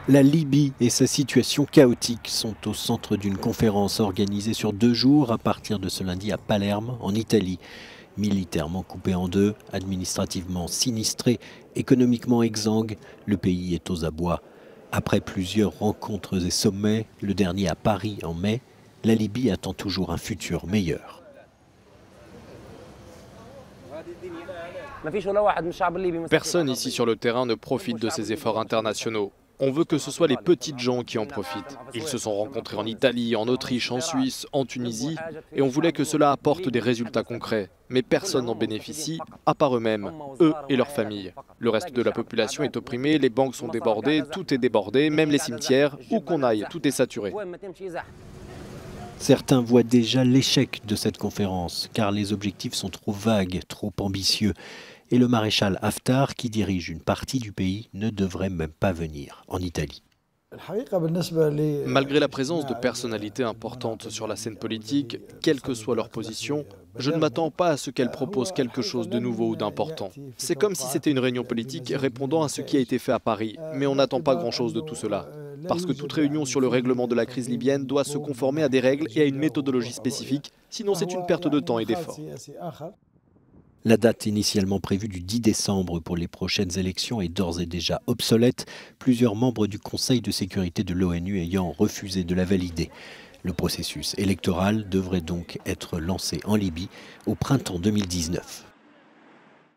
La Libye et sa situation chaotique sont au centre d'une conférence organisée sur 2 jours à partir de ce lundi à Palerme, en Italie. Militairement coupé en deux, administrativement sinistré, économiquement exsangue, le pays est aux abois. Après plusieurs rencontres et sommets, le dernier à Paris en mai, la Libye attend toujours un futur meilleur. Personne ici sur le terrain ne profite de ces efforts internationaux. On veut que ce soit les petites gens qui en profitent. Ils se sont rencontrés en Italie, en Autriche, en Suisse, en Tunisie, et on voulait que cela apporte des résultats concrets. Mais personne n'en bénéficie, à part eux-mêmes, eux et leurs familles. Le reste de la population est opprimé, les banques sont débordées, tout est débordé, même les cimetières, où qu'on aille, tout est saturé. Certains voient déjà l'échec de cette conférence, car les objectifs sont trop vagues, trop ambitieux. Et le maréchal Haftar, qui dirige une partie du pays, ne devrait même pas venir en Italie. Malgré la présence de personnalités importantes sur la scène politique, quelle que soit leur position, je ne m'attends pas à ce qu'elles proposent quelque chose de nouveau ou d'important. C'est comme si c'était une réunion politique répondant à ce qui a été fait à Paris, mais on n'attend pas grand-chose de tout cela. Parce que toute réunion sur le règlement de la crise libyenne doit se conformer à des règles et à une méthodologie spécifique, sinon c'est une perte de temps et d'efforts. La date initialement prévue du 10 décembre pour les prochaines élections est d'ores et déjà obsolète, plusieurs membres du Conseil de sécurité de l'ONU ayant refusé de la valider. Le processus électoral devrait donc être lancé en Libye au printemps 2019.